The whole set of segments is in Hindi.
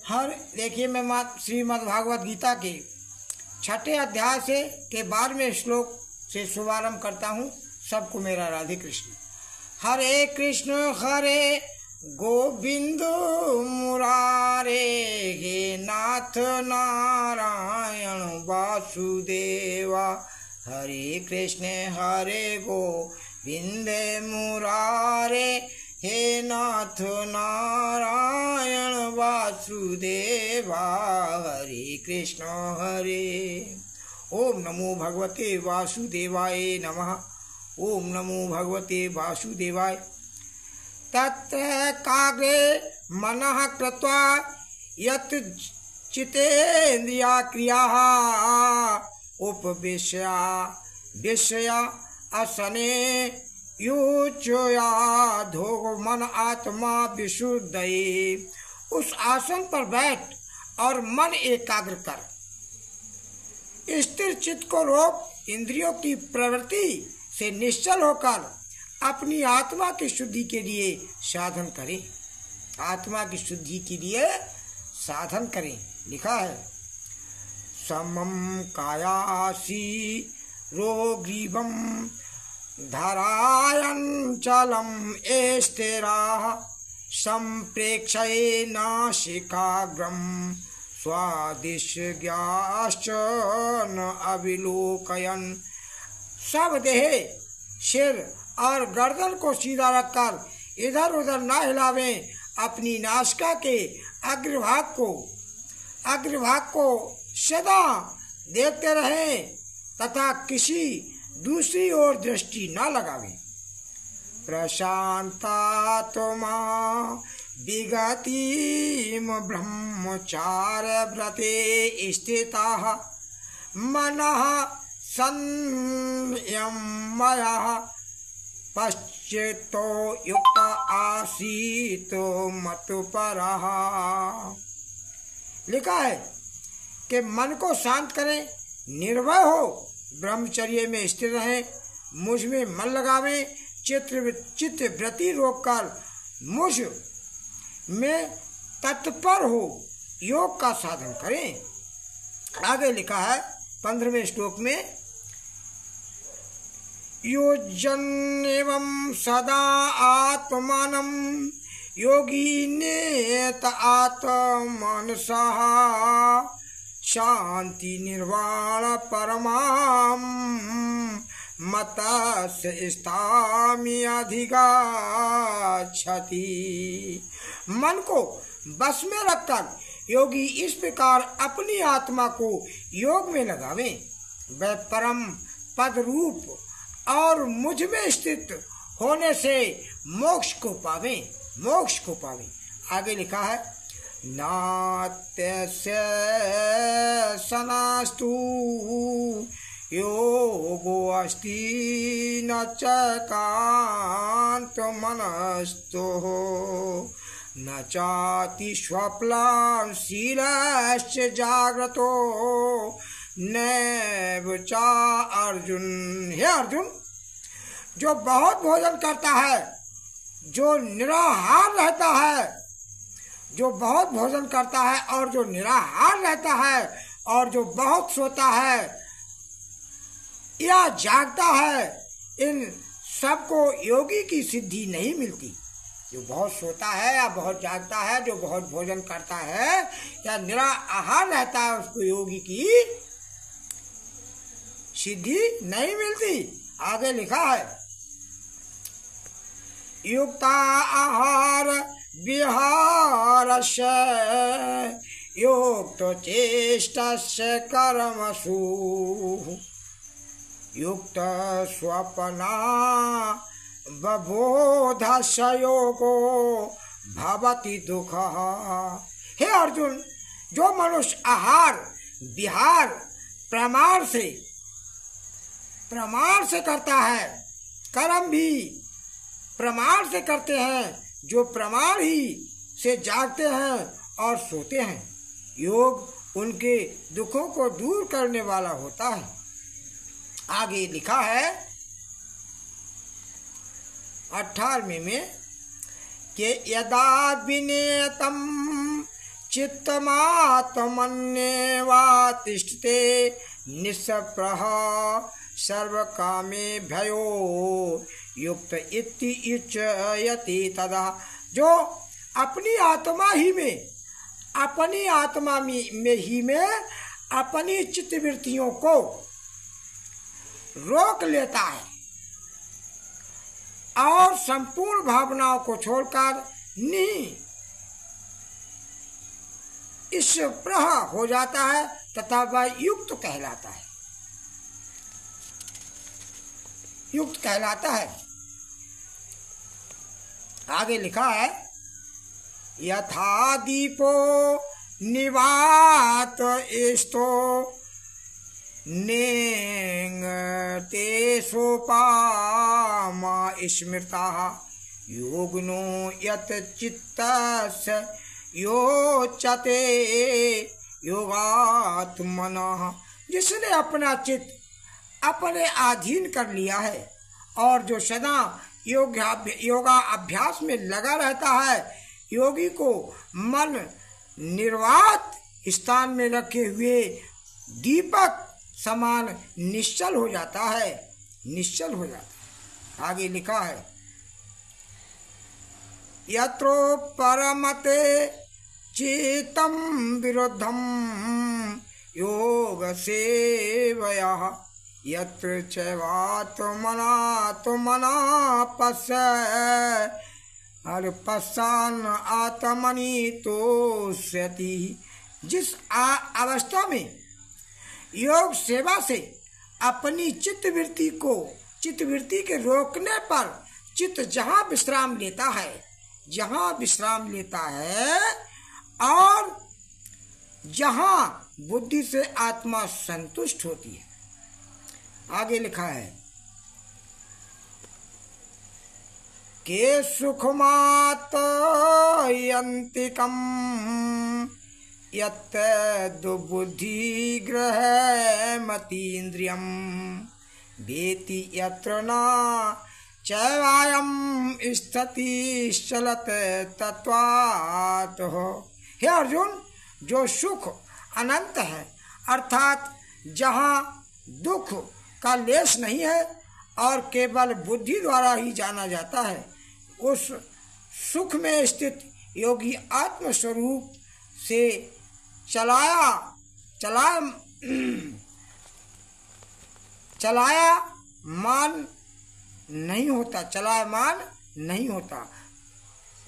देखिए, मैं श्रीमद् भागवत गीता के 6ठे अध्याय से के 12वें श्लोक से शुभारंभ करता हूँ। सबको मेरा राधे कृष्ण। हरे कृष्ण हरे गोविंद मुरारे, हे नाथ नारायण वासुदेवा। हरे कृष्ण हरे गोविंद मुरारे, हे नाथ नारायण वासुदेवा। हरे कृष्ण हरे। ओम नमो भगवते वासुदेवाय नमः। ओम नमो भगवते वासुदेवाय। तत्र काग्रे मनः कृत्वा यत् चित्तेन्द्रिया क्रियाः उपविश्य विषया असने युज्या धो मन आत्मा विशुद्धये। उस आसन पर बैठ और मन एकाग्र कर, स्थिर चित्त को रोक, इंद्रियों की प्रवृत्ति से निश्चल होकर अपनी आत्मा की शुद्धि के लिए साधन करें। आत्मा की शुद्धि के लिए साधन करें। लिखा है, समम कायासी रोग्रीवम धरायं चलम स्थिरा, संप्रेक्षये नासिकाग्रम स्वादिष्ग्याश्च न अविलोकयन्। सब देह, सिर और गर्दन को सीधा रखकर इधर उधर न हिलावें। अपनी नासिका के अग्रभाग को सदा देखते रहें तथा किसी दूसरी ओर दृष्टि न लगावें। प्रशांतात्मा विगतिम ब्रह्मचार्य व्रते स्थिताः मनः संयमयः पश्चितो युक्त आसीतो मतुपरः। लिखा है कि मन को शांत करें, निर्भय हो, ब्रह्मचर्य में स्थिर रहें, मुझ में मन लगावें, चित्त वृत्ति रोककर मुझ में तत्पर हो, योग का साधन करें। आगे लिखा है 15वें श्लोक में, योजन एवं सदा आत्मानं योगी नेत आत्मनसः शांति निर्वाण परमां मतस्य स्थामि अधिगच्छति। मन को बस में रखकर योगी इस प्रकार अपनी आत्मा को योग में लगावें, वह परम पद रूप और मुझ में स्थित होने से मोक्ष को पावें। आगे लिखा है, नात्यस्य सनास्तु योगो अस्ति न च कान्तमनस्तो न चाति स्वप्नं शीलश्च जाग्रतो नैव चा अर्जुन। हे अर्जुन, जो बहुत भोजन करता है, जो निराहार रहता है, जो बहुत भोजन करता है और जो निराहार रहता है और जो बहुत सोता है या जागता है, इन सबको योगी की सिद्धि नहीं मिलती। जो बहुत सोता है या बहुत जागता है, जो बहुत भोजन करता है या निराहार रहता है, उसको योगी की सिद्धि नहीं मिलती। आगे लिखा है, युक्ता आहार विहारस्य युक्तो चेष्टस्य कर्मसु युक्त स्वप्ना बबोधस्य योगो भवति दुःखः। हे अर्जुन, जो मनुष्य आहार विहार प्रमाण से करता है, कर्म भी प्रमाण से करते हैं, जो प्रमाण ही से जागते हैं और सोते हैं, योग उनके दुखों को दूर करने वाला होता है। आगे लिखा है 18वें में कि यदा विनेतम चित्तमात्मन्येवा तिष्ठते निःस्पृह सर्वकामेभ्यो युक्त इति उच्यते तदा। जो अपनी आत्मा ही में अपनी चित्तवृत्तियों को रोक लेता है और संपूर्ण भावनाओं को छोड़कर निःस्पृह हो जाता है तथा वह युक्त कहलाता है। आगे लिखा है यथा दीपो निवात इस्तो नेंगते सोपामा स्मृता योगनो यत चित्तस्य योच्यते योगात्मनः। जिसने अपना चित्त अपने अधीन कर लिया है और जो सदा योगा अभ्यास में लगा रहता है, योगी को मन निर्वात स्थान में रखे हुए दीपक समान निश्चल हो जाता है। आगे लिखा है यत्रो परमते चेतम विरुद्धम योग सेवया यत्र चैवात्मना पश्चान आत्मनि तोष्यति। जिस अवस्था में योग सेवा से अपनी चित्तवृत्ति के रोकने पर चित्त जहाँ विश्राम लेता है और जहाँ बुद्धि से आत्मा संतुष्ट होती है। आगे लिखा है के सुखमातयन्तिकं यत् दुबुद्धिग्रहमतीन्द्रियं वेति यत्र न चैवायं स्थितिश्चलत् तत्वात्। हे अर्जुन, जो सुख अनंत है अर्थात जहाँ दुख का लेश नहीं है और केवल बुद्धि द्वारा ही जाना जाता है, उस सुख में स्थित योगी आत्म स्वरूप से चलायमान नहीं होता।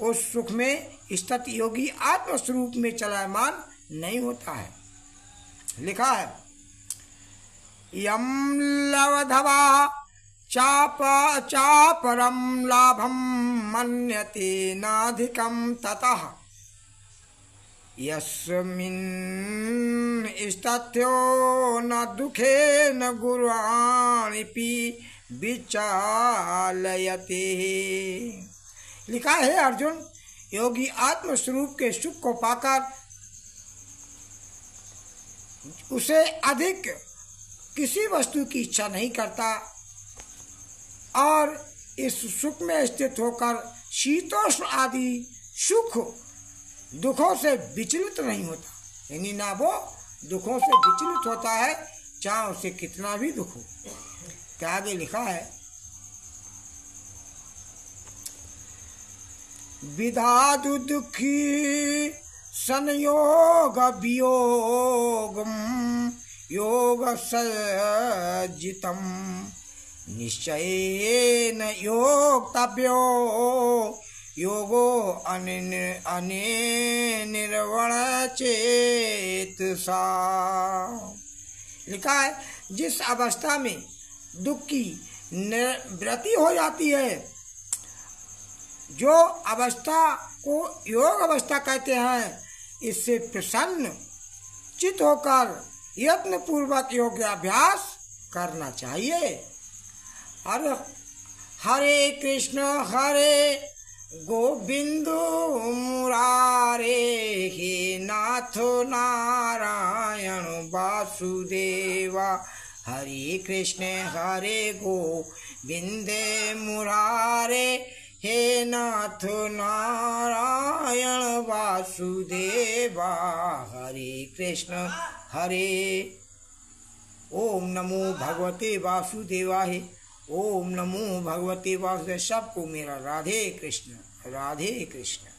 उस सुख में स्थित योगी आत्म स्वरूप में चलायमान नहीं होता है। लिखा है यम लवधवा चापरम लाभम मन्यते नाधिकम ततः यस्मिन् स्थितो न दुखे न गुरुआनिपि विचालयते। लिखा है अर्जुन, योगी आत्म स्वरूप के सुख को पाकर उसे अधिक किसी वस्तु की इच्छा नहीं करता और इस सुख में स्थित होकर शीतोष्ण आदि सुख दुखों से विचलित नहीं होता। यानी ना वो दुखों से विचलित होता है चाहे उसे कितना भी दुख हो। क्या आगे लिखा है विधातु दुखी संयोग वियोगम योग सज्जितम निश्चयेन योक्तव्यो योगो अनिर्वण चेतसा। लिखा है जिस अवस्था में दुख की निवृत्ति हो जाती है, जो अवस्था को योग अवस्था कहते हैं, इससे प्रसन्न चित होकर यत्न पूर्वक योगाभ्यास करना चाहिए। हरे कृष्ण हरे गोविंद मुरारे हे नाथ नारायण वासुदेवा। हरे कृष्ण हरे गोविंद मुरारे हे नाथ नारायण वासुदेवा हरे कृष्ण हरे। ओम नमो भगवते वासुदेवाय। ओम नमो भगवते वासुदेव। सबको मेरा राधे कृष्ण राधे कृष्ण।